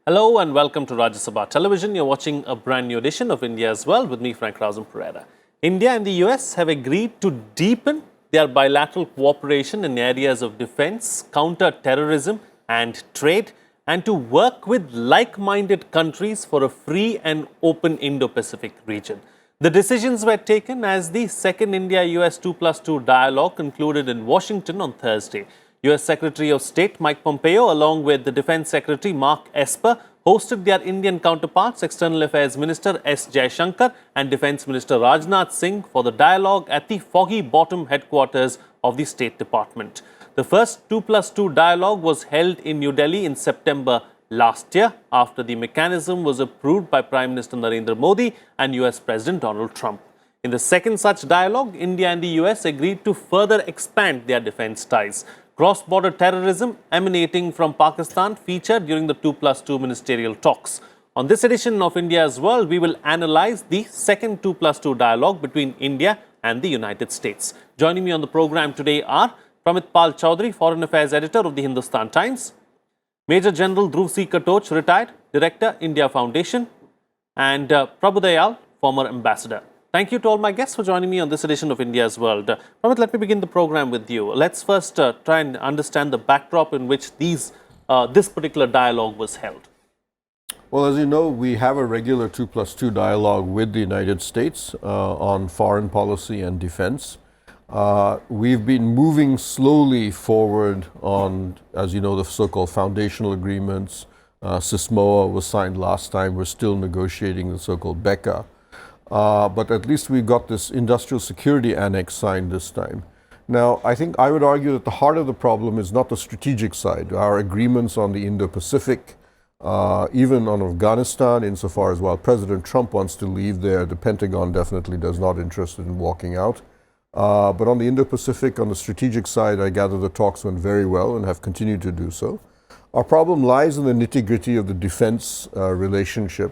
Hello and welcome to Rajya Sabha Television. You're watching a brand new edition of India as well with me, Frank Razum Pereira. India and the US have agreed to deepen their bilateral cooperation in areas of defense, counter-terrorism and trade, and to work with like-minded countries for a free and open Indo-Pacific region. The decisions were taken as the second India-US 2+2 dialogue concluded in Washington on Thursday. US Secretary of State Mike Pompeo, along with the Defense Secretary Mark Esper, hosted their Indian counterparts, External Affairs Minister S. Jaishankar and Defense Minister Rajnath Singh, for the dialogue at the Foggy Bottom headquarters of the State Department. The first 2+2 dialogue was held in New Delhi in September last year, after the mechanism was approved by Prime Minister Narendra Modi and US President Donald Trump. In the second such dialogue, India and the US agreed to further expand their defense ties. Cross-border terrorism emanating from Pakistan featured during the 2+2 ministerial talks. On this edition of India's World, we will analyze the second 2+2 dialogue between India and the United States. Joining me on the program today are Pramit Pal Chaudhary, Foreign Affairs Editor of the Hindustan Times; Major General Dhruv C. Katoch, retired Director, India Foundation; and Prabhu Dayal, former Ambassador. Thank you to all my guests for joining me on this edition of India's World. Pramit, let me begin the program with you. Let's first try and understand the backdrop in which this particular dialogue was held. Well, as you know, we have a regular 2+2 dialogue with the United States on foreign policy and defense. We've been moving slowly forward on, as you know, the so-called foundational agreements. SISMOA was signed last time. We're still negotiating the so-called BECA. But at least we got this industrial security annex signed this time. Now, I think I would argue that the heart of the problem is not the strategic side. Our agreements on the Indo-Pacific, even on Afghanistan, insofar as while President Trump wants to leave there, the Pentagon definitely does not interested in walking out. But on the Indo-Pacific, on the strategic side, I gather the talks went very well and have continued to do so. Our problem lies in the nitty-gritty of the defense relationship.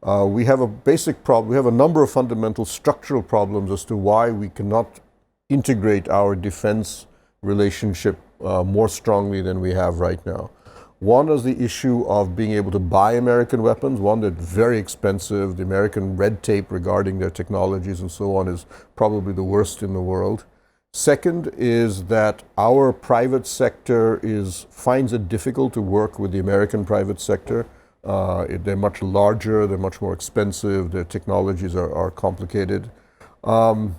We have a basic problem. We have a number of fundamental structural problems as to why we cannot integrate our defense relationship more strongly than we have right now. One is the issue of being able to buy American weapons, one that's very expensive. The American red tape regarding their technologies and so on is probably the worst in the world. Second is that our private sector finds it difficult to work with the American private sector. They're much larger, they're much more expensive, their technologies are complicated. And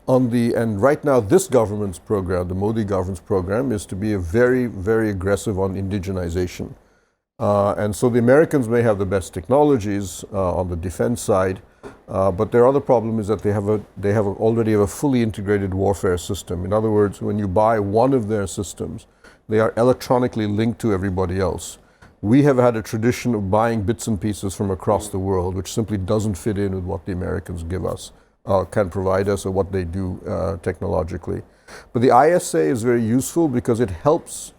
right now this government's program, the Modi government's program, is to be very, very aggressive on indigenization. And so the Americans may have the best technologies on the defense side, but their other problem is that they already have a fully integrated warfare system. In other words, when you buy one of their systems, they are electronically linked to everybody else. We have had a tradition of buying bits and pieces from across the world, which simply doesn't fit in with what the Americans give us, can provide us, or what they do technologically. But the ISA is very useful because it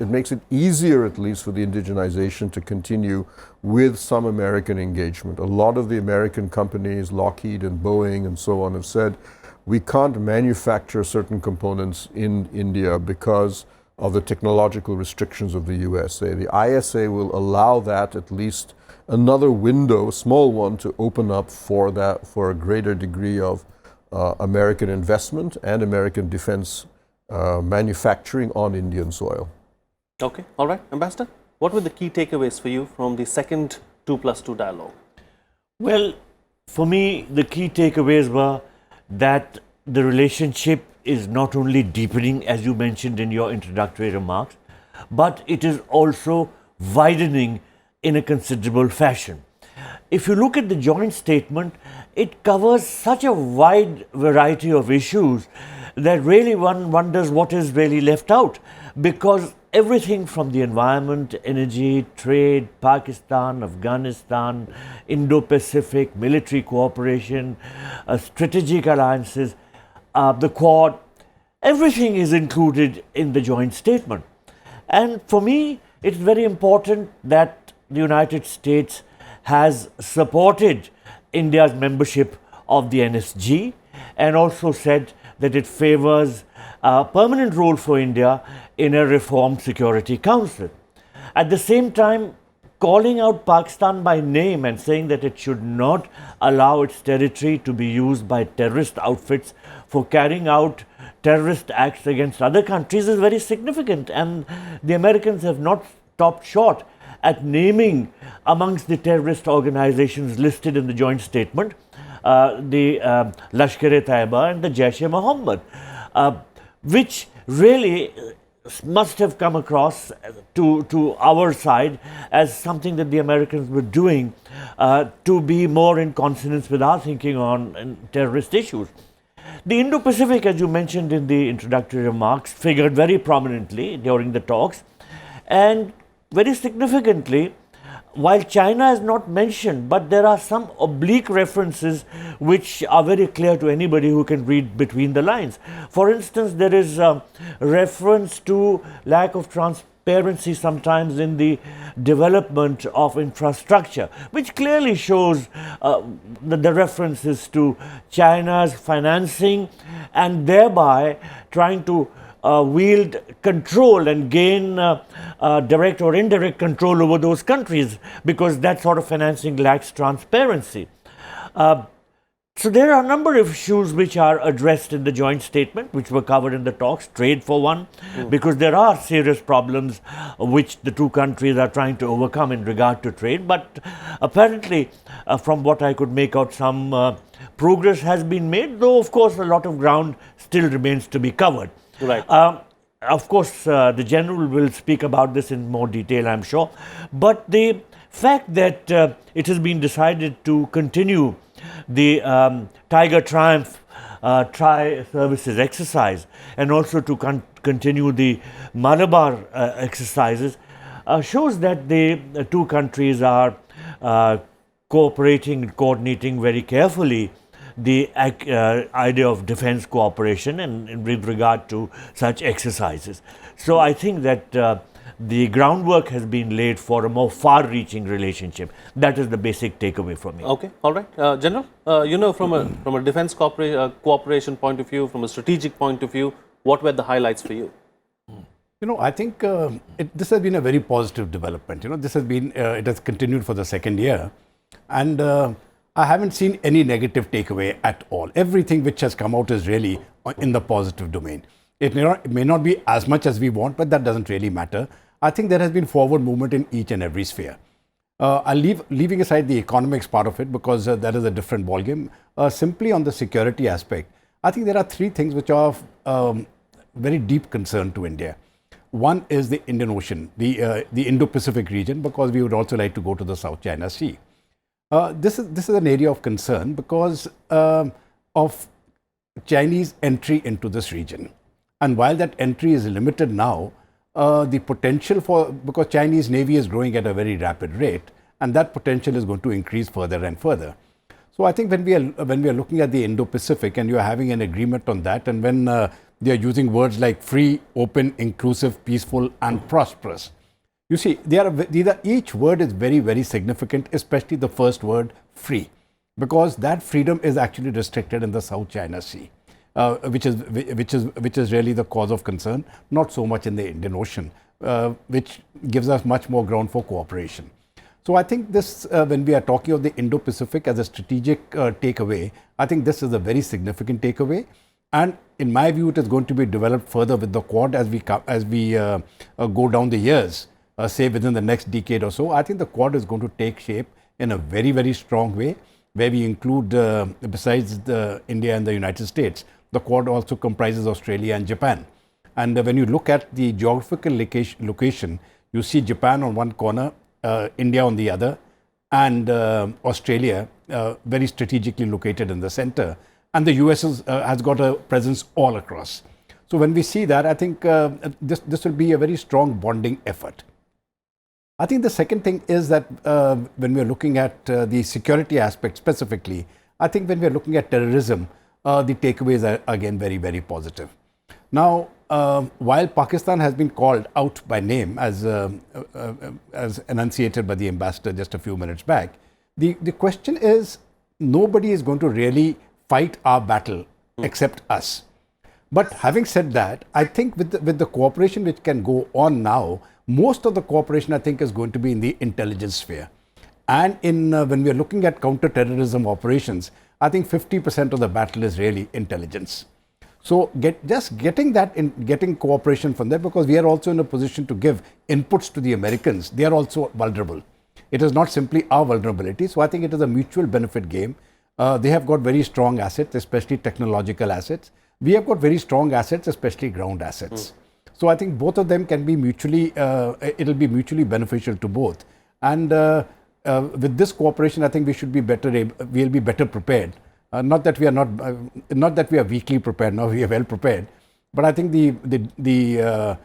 makes it easier, at least, for the indigenization to continue with some American engagement. A lot of the American companies, Lockheed and Boeing and so on, have said, we can't manufacture certain components in India because of the technological restrictions of the USA. The ISA will allow that, at least another window, a small one, to open up for a greater degree of American investment and American defense manufacturing on Indian soil. Okay, all right. Ambassador, what were the key takeaways for you from the second 2+2 dialogue? Well, for me, the key takeaways were that the relationship is not only deepening, as you mentioned in your introductory remarks, but it is also widening in a considerable fashion. If you look at the joint statement, it covers such a wide variety of issues that really one wonders what is really left out, because everything from the environment, energy, trade, Pakistan, Afghanistan, Indo-Pacific, military cooperation, strategic alliances, the Quad, everything is included in the joint statement. And for me, it's very important that the United States has supported India's membership of the NSG and also said that it favors a permanent role for India in a reformed Security Council. At the same time, calling out Pakistan by name and saying that it should not allow its territory to be used by terrorist outfits for carrying out terrorist acts against other countries is very significant. And the Americans have not stopped short at naming amongst the terrorist organizations listed in the joint statement the Lashkar-e-Taiba and the Jaish-e-Mohammed, which really must have come across to our side as something that the Americans were doing to be more in consonance with our thinking on terrorist issues. The Indo-Pacific, as you mentioned in the introductory remarks, figured very prominently during the talks, and very significantly, while China is not mentioned, but there are some oblique references which are very clear to anybody who can read between the lines. For instance, there is a reference to lack of transparency sometimes in the development of infrastructure, which clearly shows the references to China's financing and thereby trying to wield control and gain direct or indirect control over those countries, because that sort of financing lacks transparency. So there are a number of issues which are addressed in the joint statement, which were covered in the talks, trade for one, because there are serious problems which the two countries are trying to overcome in regard to trade. But apparently, from what I could make out, some progress has been made, though of course a lot of ground still remains to be covered. Right. Of course, the General will speak about this in more detail, I'm sure. But the fact that it has been decided to continue the Tiger Triumph tri-services exercise and also to continue the Malabar exercises shows that the two countries are cooperating and coordinating very carefully the idea of defense cooperation and with regard to such exercises. So I think that the groundwork has been laid for a more far-reaching relationship. That is the basic takeaway from me. Okay, all right. General, you know, from a defense cooperation point of view, from a strategic point of view, what were the highlights for you? You know, I think this has been a very positive development. You know, this has been, it has continued for the second year. And I haven't seen any negative takeaway at all. Everything which has come out is really in the positive domain. It may not be as much as we want, but that doesn't really matter. I think there has been forward movement in each and every sphere. Leaving aside the economics part of it, because that is a different ballgame, simply on the security aspect, I think there are three things which are of very deep concern to India. One is the Indian Ocean, the Indo-Pacific region, because we would also like to go to the South China Sea. This is an area of concern because of Chinese entry into this region. And while that entry is limited now, the potential because Chinese Navy is growing at a very rapid rate, and that potential is going to increase further and further. So I think when we are looking at the Indo-Pacific and you are having an agreement on that, and when they are using words like free, open, inclusive, peaceful, and prosperous, you see, each word is very, very significant, especially the first word, free, because that freedom is actually restricted in the South China Sea, which is really the cause of concern, not so much in the Indian Ocean, which gives us much more ground for cooperation. So I think this, when we are talking of the Indo-Pacific as a strategic takeaway, I think this is a very significant takeaway. And in my view, it is going to be developed further with the Quad as we go down the years. Say within the next decade or so. I think the Quad is going to take shape in a very, very strong way, where we include, besides India and the United States, the Quad also comprises Australia and Japan. And when you look at the geographical location, you see Japan on one corner, India on the other, and Australia very strategically located in the center. And the US has got a presence all across. So when we see that, I think this will be a very strong bonding effort. I think the second thing is that when we are looking at the security aspect specifically, I think when we are looking at terrorism, the takeaways are again very, very positive. Now, while Pakistan has been called out by name as enunciated by the ambassador just a few minutes back, the question is, nobody is going to really fight our battle except us. But having said that, I think with the cooperation which can go on now, Most of the cooperation, I think, is going to be in the intelligence sphere. And when we are looking at counter-terrorism operations, I think 50% of the battle is really intelligence. So getting cooperation from them, because we are also in a position to give inputs to the Americans. They are also vulnerable. It is not simply our vulnerability. So I think it is a mutual benefit game. They have got very strong assets, especially technological assets. We have got very strong assets, especially ground assets. So I think both of them can be mutually, it'll be mutually beneficial to both. And with this cooperation, I think we should be we'll be better prepared. Not that we are not that we are weakly prepared. No, we are well prepared. But I think the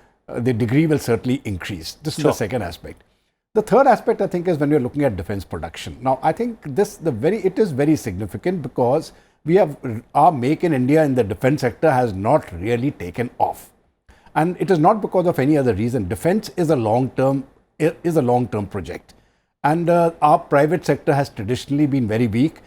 degree will certainly increase. This is the second aspect. The third aspect, I think, is when we are looking at defense production. Now, I think it is very significant because we have our Make in India in the defense sector has not really taken off, and it is not because of any other reason. Defense is a long-term project, and our private sector has traditionally been very weak.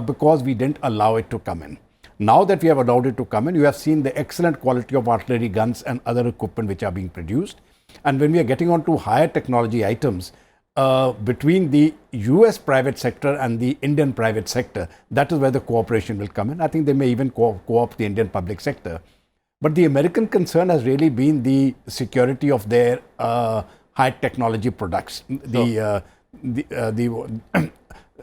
Because we didn't allow it to come in. Now that we have allowed it to come in, you have seen the excellent quality of artillery guns and other equipment which are being produced. And when we are getting on to higher technology items, between the US private sector and the Indian private sector, that is where the cooperation will come in. I think they may even co-opt the Indian public sector. But the American concern has really been the security of their high technology products.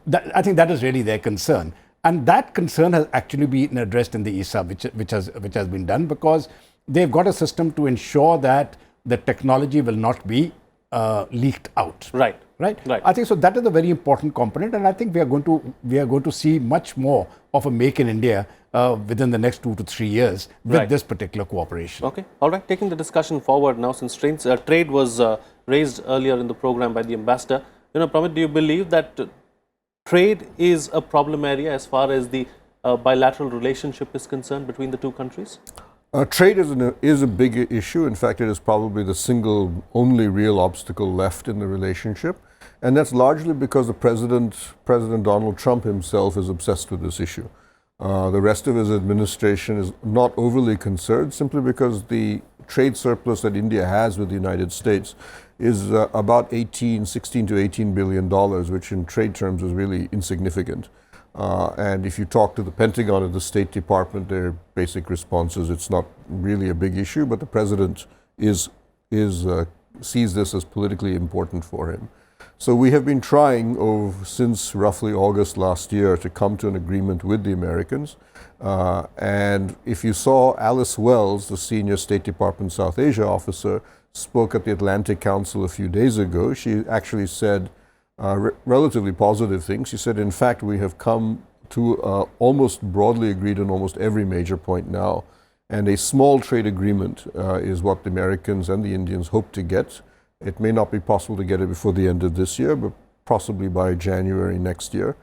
I think that is really their concern, and that concern has actually been addressed in the ESA, which has been done, because they've got a system to ensure that the technology will not be leaked out. Right. I think so. That is a very important component, and I think we are going to see much more of a Make in India within the next 2 to 3 years with this particular cooperation. Okay. All right. Taking the discussion forward now, since trade was raised earlier in the program by the ambassador. Pramit, do you believe that trade is a problem area as far as the bilateral relationship is concerned between the two countries? Trade is a big issue. In fact, it is probably the single only real obstacle left in the relationship. And that's largely because President Donald Trump himself is obsessed with this issue. The rest of his administration is not overly concerned, simply because the trade surplus that India has with the United States is about 16 to 18 billion dollars, which in trade terms is really insignificant. And if you talk to the Pentagon or the State Department, their basic response is it's not really a big issue, but the president sees this as politically important for him. So we have been trying since roughly August last year to come to an agreement with the Americans. And if you saw Alice Wells, the senior State Department South Asia officer, spoke at the Atlantic Council a few days ago, she actually said relatively positive things. She said, in fact, we have come to almost broadly agreed on almost every major point now. And a small trade agreement is what the Americans and the Indians hope to get. It may not be possible to get it before the end of this year, but possibly by January next year,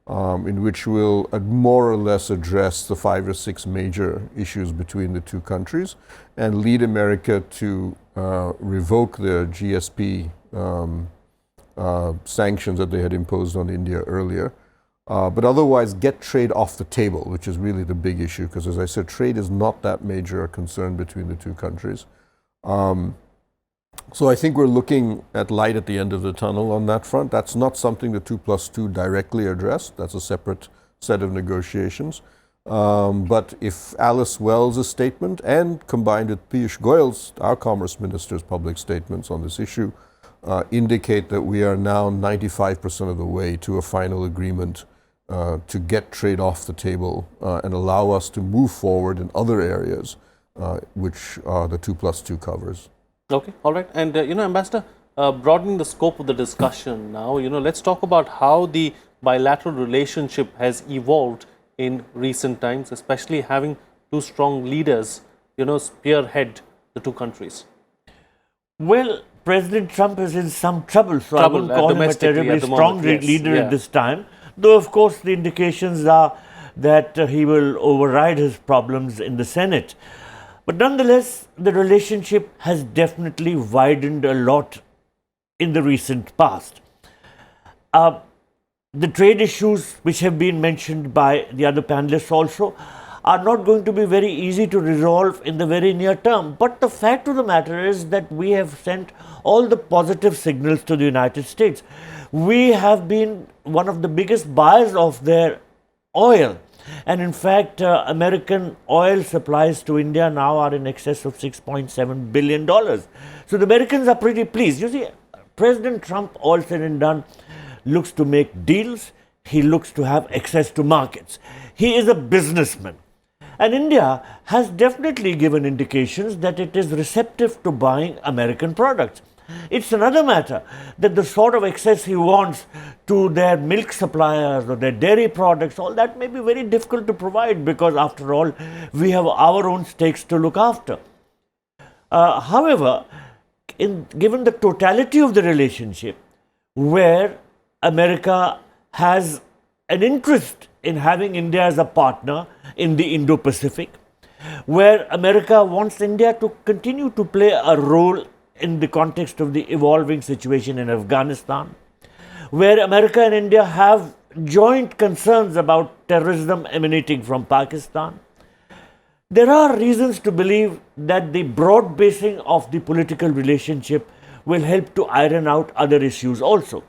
in which we'll more or less address the 5 or 6 major issues between the two countries and lead America to revoke the GSP sanctions that they had imposed on India earlier. But otherwise get trade off the table, which is really the big issue, because as I said, trade is not that major a concern between the two countries. So I think we're looking at light at the end of the tunnel on that front. That's not something the 2+2 directly addressed. That's a separate set of negotiations. But if Alice Wells' statement and combined with Piyush Goyal's, our Commerce Minister's public statements on this issue, indicate that we are now 95% of the way to a final agreement to get trade off the table and allow us to move forward in other areas, which the 2+2 covers. Okay, all right. And, Ambassador, broadening the scope of the discussion now, let's talk about how the bilateral relationship has evolved in recent times, especially having two strong leaders, spearhead the two countries. Well, President Trump is in some trouble, so I wouldn't call him a terribly strong leader at this time. Though, of course, the indications are that he will override his problems in the Senate. But nonetheless, the relationship has definitely widened a lot in the recent past. The trade issues which have been mentioned by the other panelists also are not going to be very easy to resolve in the very near term. But the fact of the matter is that we have sent all the positive signals to the United States. We have been one of the biggest buyers of their oil. And in fact, American oil supplies to India now are in excess of $6.7 billion. So the Americans are pretty pleased. You see, President Trump, all said and done, looks to make deals. He looks to have access to markets. He is a businessman. And India has definitely given indications that it is receptive to buying American products. It's another matter that the sort of access he wants to their milk suppliers or their dairy products, all that may be very difficult to provide because after all, we have our own stakes to look after. However, given the totality of the relationship, where America has an interest in having India as a partner in the Indo-Pacific, where America wants India to continue to play a role in the context of the evolving situation in Afghanistan, where America and India have joint concerns about terrorism emanating from Pakistan. There are reasons to believe that the broad basing of the political relationship will help to iron out other issues also.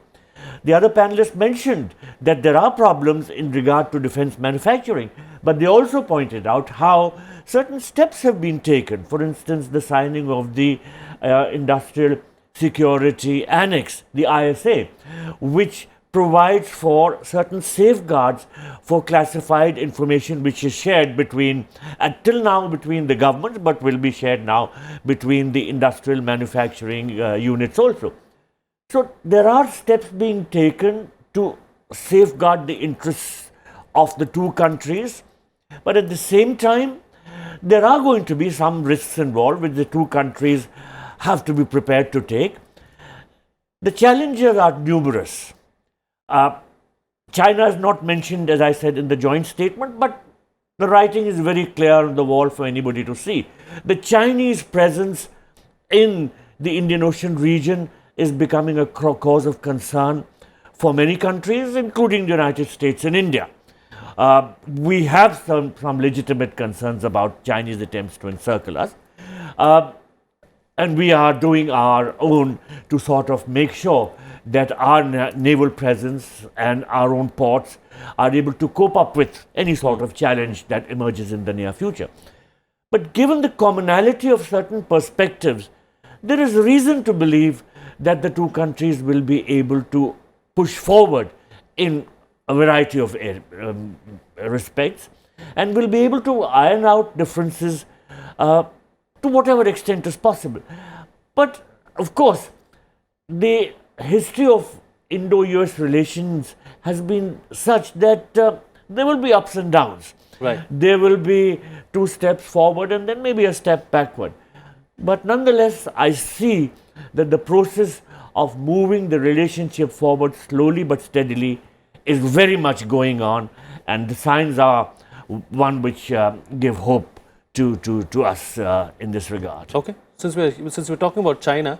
The other panelists mentioned that there are problems in regard to defense manufacturing, but they also pointed out how certain steps have been taken. For instance, the signing of the Industrial Security Annex, the ISA, which provides for certain safeguards for classified information which is shared between, until now between the governments, but will be shared now between the industrial manufacturing units also. So there are steps being taken to safeguard the interests of the two countries, but at the same time, there are going to be some risks involved which the two countries have to be prepared to take. The challenges are numerous. China is not mentioned, as I said, in the joint statement, but the writing is very clear on the wall for anybody to see. The Chinese presence in the Indian Ocean region is becoming a cause of concern for many countries, including the United States and India. We have some legitimate concerns about Chinese attempts to encircle us. And we are doing our own to sort of make sure that our naval presence and our own ports are able to cope up with any sort of challenge that emerges in the near future. But given the commonality of certain perspectives, there is reason to believe that the two countries will be able to push forward in a variety of respects and will be able to iron out differences to whatever extent is possible. But of course, the history of Indo-US relations has been such that there will be ups and downs. Right. There will be two steps forward and then maybe a step backward. But nonetheless, I see that the process of moving the relationship forward slowly but steadily is very much going on, and the signs are one which give hope to us in this regard. Okay. Since we're talking about China,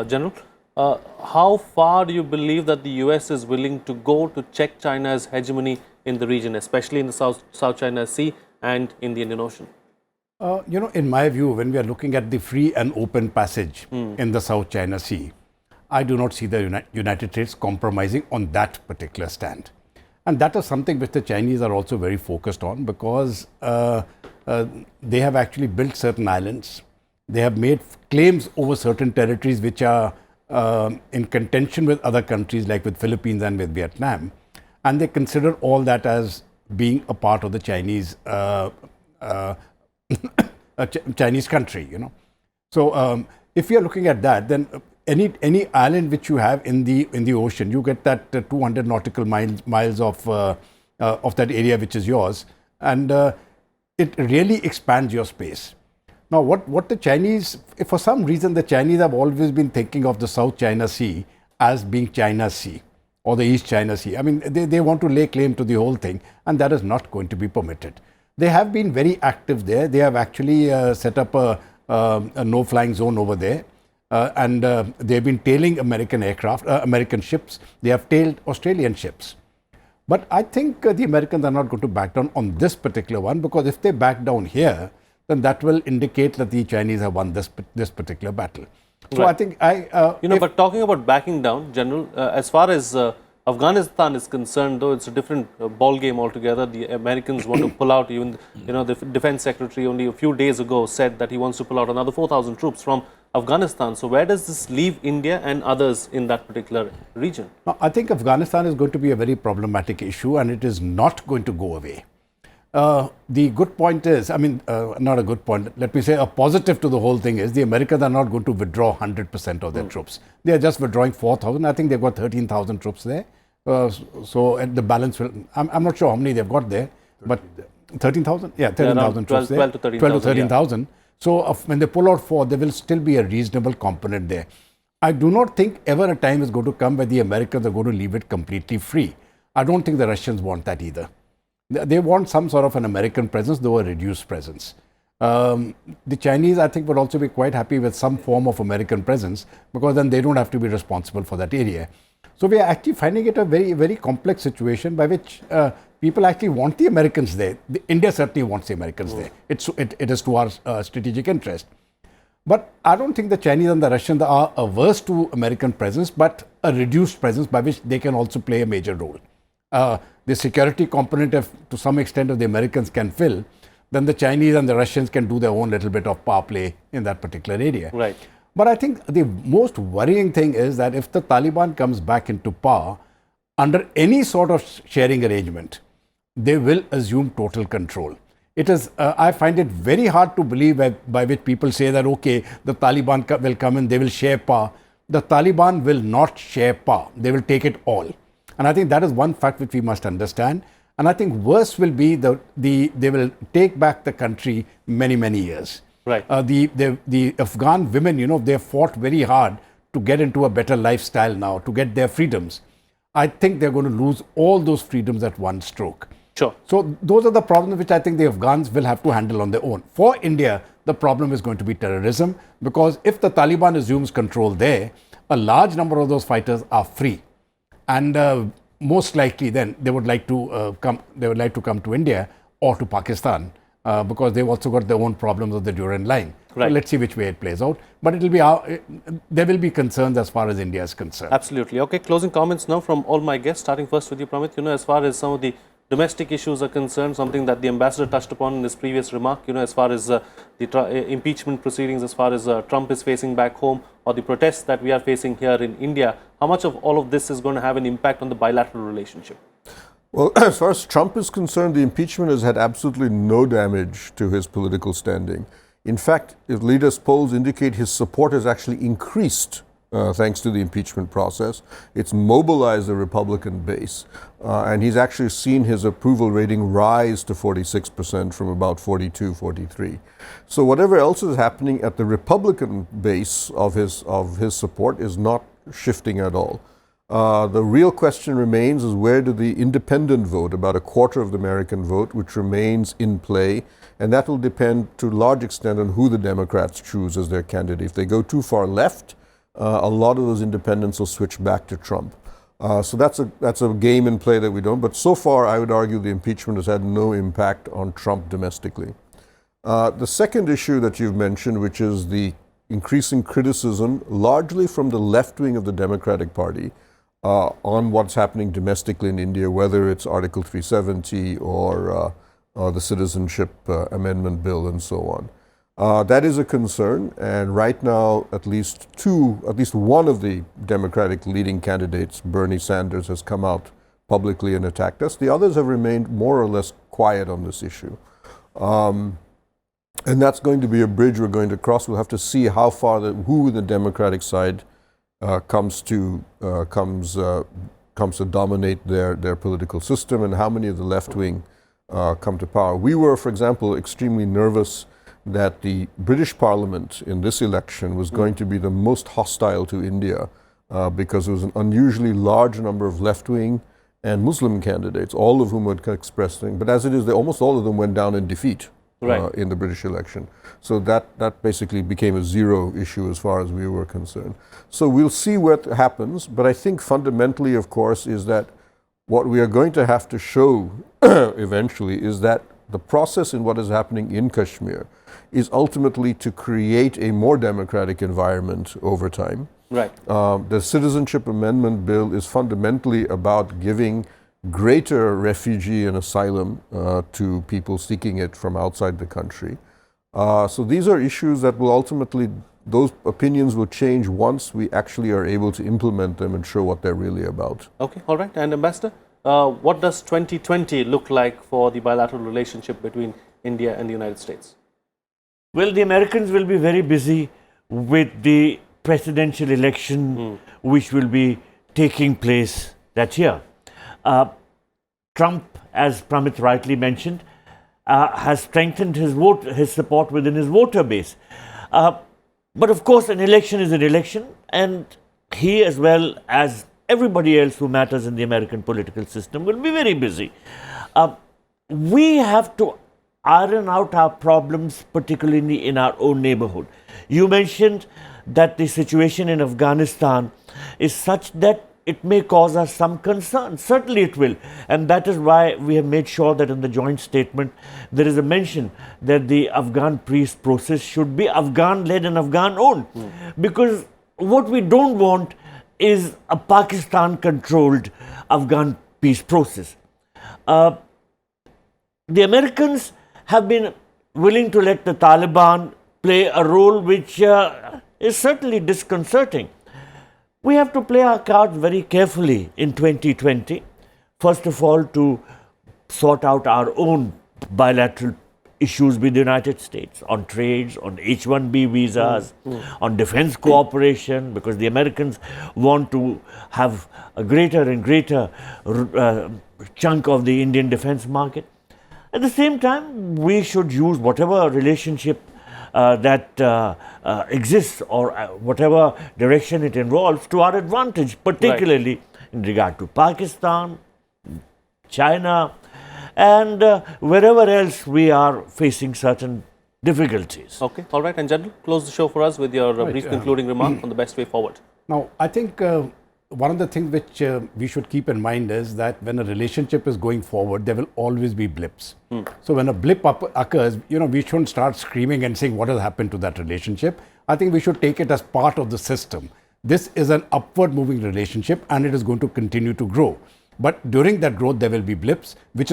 General, how far do you believe that the US is willing to go to check China's hegemony in the region, especially in the South China Sea and in the Indian Ocean? In my view, when we are looking at the free and open passage in the South China Sea, I do not see the United States compromising on that particular stand. And that is something which the Chinese are also very focused on, because they have actually built certain islands. They have made claims over certain territories which are in contention with other countries, like with Philippines and with Vietnam. And they consider all that as being a part of the Chinese Chinese country, So if you are looking at that, then any island which you have in the ocean, you get that 200 nautical miles of that area which is yours, and it really expands your space. Now, what the Chinese, if for some reason the Chinese have always been thinking of the South China Sea as being China's sea or the East China Sea. I mean, they want to lay claim to the whole thing, and that is not going to be permitted. They have been very active there. They have actually set up a no-flying zone over there. And they have been tailing American aircraft, American ships. They have tailed Australian ships. But I think the Americans are not going to back down on this particular one, because if they back down here, then that will indicate that the Chinese have won this particular battle. So Right. I think but talking about backing down, General, as far as Afghanistan is concerned, though it's a different ball game altogether. The Americans want to pull out. Even the Defense Secretary only a few days ago said that he wants to pull out another 4,000 troops from Afghanistan. So where does this leave India and others in that particular region? Now, I think Afghanistan is going to be a very problematic issue, and it is not going to go away. The good point is, not a good point, let me say a positive to the whole thing is the Americans are not going to withdraw 100% of their troops. They are just withdrawing 4,000. I think they've got 13,000 troops there. So and the balance will, I'm not sure how many they've got there, but 13,000? Yeah, 13,000 troops there. 12 to 13,000. 13,000. So when they pull out 4, there will still be a reasonable component there. I do not think ever a time is going to come where the Americans are going to leave it completely free. I don't think the Russians want that either. They want some sort of an American presence, though a reduced presence. The Chinese, I think, would also be quite happy with some form of American presence, because then they don't have to be responsible for that area. So we are actually finding it a very, very complex situation by which people actually want the Americans there. India certainly wants the Americans there. It is to our strategic interest. But I don't think the Chinese and the Russians are averse to American presence, but a reduced presence by which they can also play a major role. The security component, to some extent, if the Americans can fill, then the Chinese and the Russians can do their own little bit of power play in that particular area. Right. But I think the most worrying thing is that if the Taliban comes back into power, under any sort of sharing arrangement, they will assume total control. It is, I find it very hard to believe by which people say that, okay, the Taliban will come in, they will share power. The Taliban will not share power. They will take it all. And I think that is one fact which we must understand. And I think worse will be they will take back the country many, many years. Right. The Afghan women, they fought very hard to get into a better lifestyle now, to get their freedoms. I think they're going to lose all those freedoms at one stroke. Sure. So those are the problems which I think the Afghans will have to handle on their own. For India, the problem is going to be terrorism, because if the Taliban assumes control there, a large number of those fighters are free. And most likely then they would like to come to India or to Pakistan, because they've also got their own problems of the Durand line. Right. So let's see which way it plays out. But it will be there will be concerns as far as India is concerned. Absolutely. Okay, closing comments now from all my guests, starting first with you, Pramit. As far as some of the domestic issues are concerned, something that the ambassador touched upon in his previous remark, as far as the impeachment proceedings, as far as Trump is facing back home, or the protests that we are facing here in India, how much of all of this is going to have an impact on the bilateral relationship? Well, as far as Trump is concerned, the impeachment has had absolutely no damage to his political standing. In fact, if latest polls indicate his support has actually increased thanks to the impeachment process. It's mobilized the Republican base, and he's actually seen his approval rating rise to 46% from about 42, 43. So whatever else is happening at the Republican base of his support is not shifting at all. The real question remains is where do the independent vote, about a quarter of the American vote, which remains in play, and that will depend to a large extent on who the Democrats choose as their candidate. If they go too far left, a lot of those independents will switch back to Trump. So that's a game in play that we don't. But so far, I would argue the impeachment has had no impact on Trump domestically. The second issue that you've mentioned, which is the increasing criticism, largely from the left wing of the Democratic Party, on what's happening domestically in India, whether it's Article 370 or the Citizenship Amendment Bill and so on. That is a concern, and right now at least one of the Democratic leading candidates, Bernie Sanders, has come out publicly and attacked us. The others have remained more or less quiet on this issue. And that's going to be a bridge we're going to cross. We'll have to see how far who the Democratic side comes to dominate their political system, and how many of the left wing come to power. We were, for example, extremely nervous that the British Parliament in this election was going to be the most hostile to India because there was an unusually large number of left-wing and Muslim candidates, all of whom had expressed things. But as it is, almost all of them went down in defeat in the British election. So that basically became a zero issue as far as we were concerned. So we'll see what happens. But I think fundamentally, of course, is that What we are going to have to show eventually is that the process in what is happening in Kashmir is ultimately to create a more democratic environment over time. Right. The Citizenship Amendment Bill is fundamentally about giving greater refugee and asylum to people seeking it from outside the country. So these are issues that will ultimately, those opinions will change once we actually are able to implement them and show what they're really about. Okay, all right. And Ambassador, what does 2020 look like for the bilateral relationship between India and the United States? Well, the Americans will be very busy with the presidential election which will be taking place that year. Trump, as Pramit rightly mentioned, has strengthened his support within his voter base. But of course, an election is an election, and he, as well as everybody else who matters in the American political system, will be very busy. We have to iron out our problems, particularly in our own neighborhood. You mentioned that the situation in Afghanistan is such that it may cause us some concern. Certainly it will. And that is why we have made sure that in the joint statement, there is a mention that the Afghan peace process should be Afghan-led and Afghan-owned. Because what we don't want is a Pakistan-controlled Afghan peace process. The Americans have been willing to let the Taliban play a role which is certainly disconcerting. We have to play our cards very carefully in 2020. First of all, to sort out our own bilateral issues with the United States on trades, on H-1B visas, on defense cooperation, because the Americans want to have a greater and greater chunk of the Indian defense market. At the same time, we should use whatever relationship that exists or whatever direction it involves to our advantage, particularly in regard to Pakistan, China, and wherever else we are facing certain difficulties. Okay, all right. And General, close the show for us with your brief concluding remark on the best way forward. Now, I think one of the things which we should keep in mind is that when a relationship is going forward, there will always be blips. So when a blip occurs, we shouldn't start screaming and saying what has happened to that relationship. I think we should take it as part of the system. This is an upward moving relationship and it is going to continue to grow. But during that growth, there will be blips, which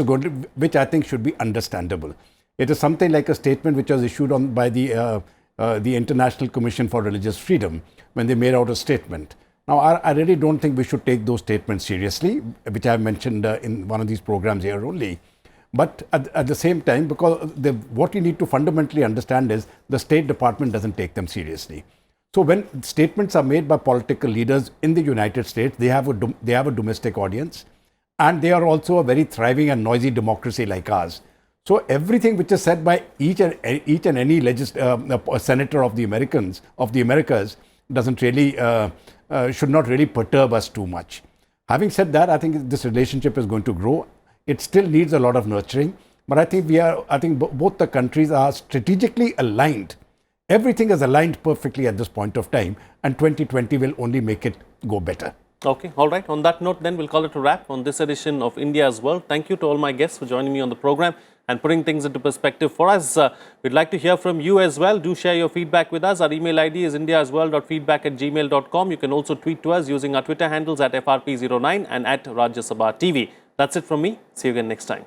I think should be understandable. It is something like a statement which was issued by the International Commission for Religious Freedom when they made out a statement. Now, I really don't think we should take those statements seriously, which I have mentioned in one of these programs here only. But at the same time, because what you need to fundamentally understand is the State Department doesn't take them seriously. So when statements are made by political leaders in the United States, they have a domestic audience, and they are also a very thriving and noisy democracy like ours. So everything which is said by each and any senator of the Americas doesn't really should not really perturb us too much. Having said that, I think this relationship is going to grow. It still needs a lot of nurturing, but I think both the countries are strategically aligned. Everything is aligned perfectly at this point of time, and 2020 will only make it go better. Okay, all right. On that note, then we'll call it a wrap on this edition of India's World. Thank you to all my guests for joining me on the program and putting things into perspective for us. We'd like to hear from you as well. Do share your feedback with us. Our email ID is indiasworld.feedback@gmail.com. You can also tweet to us using our Twitter handles at FRP09 and at Rajya Sabha TV. That's it from me. See you again next time.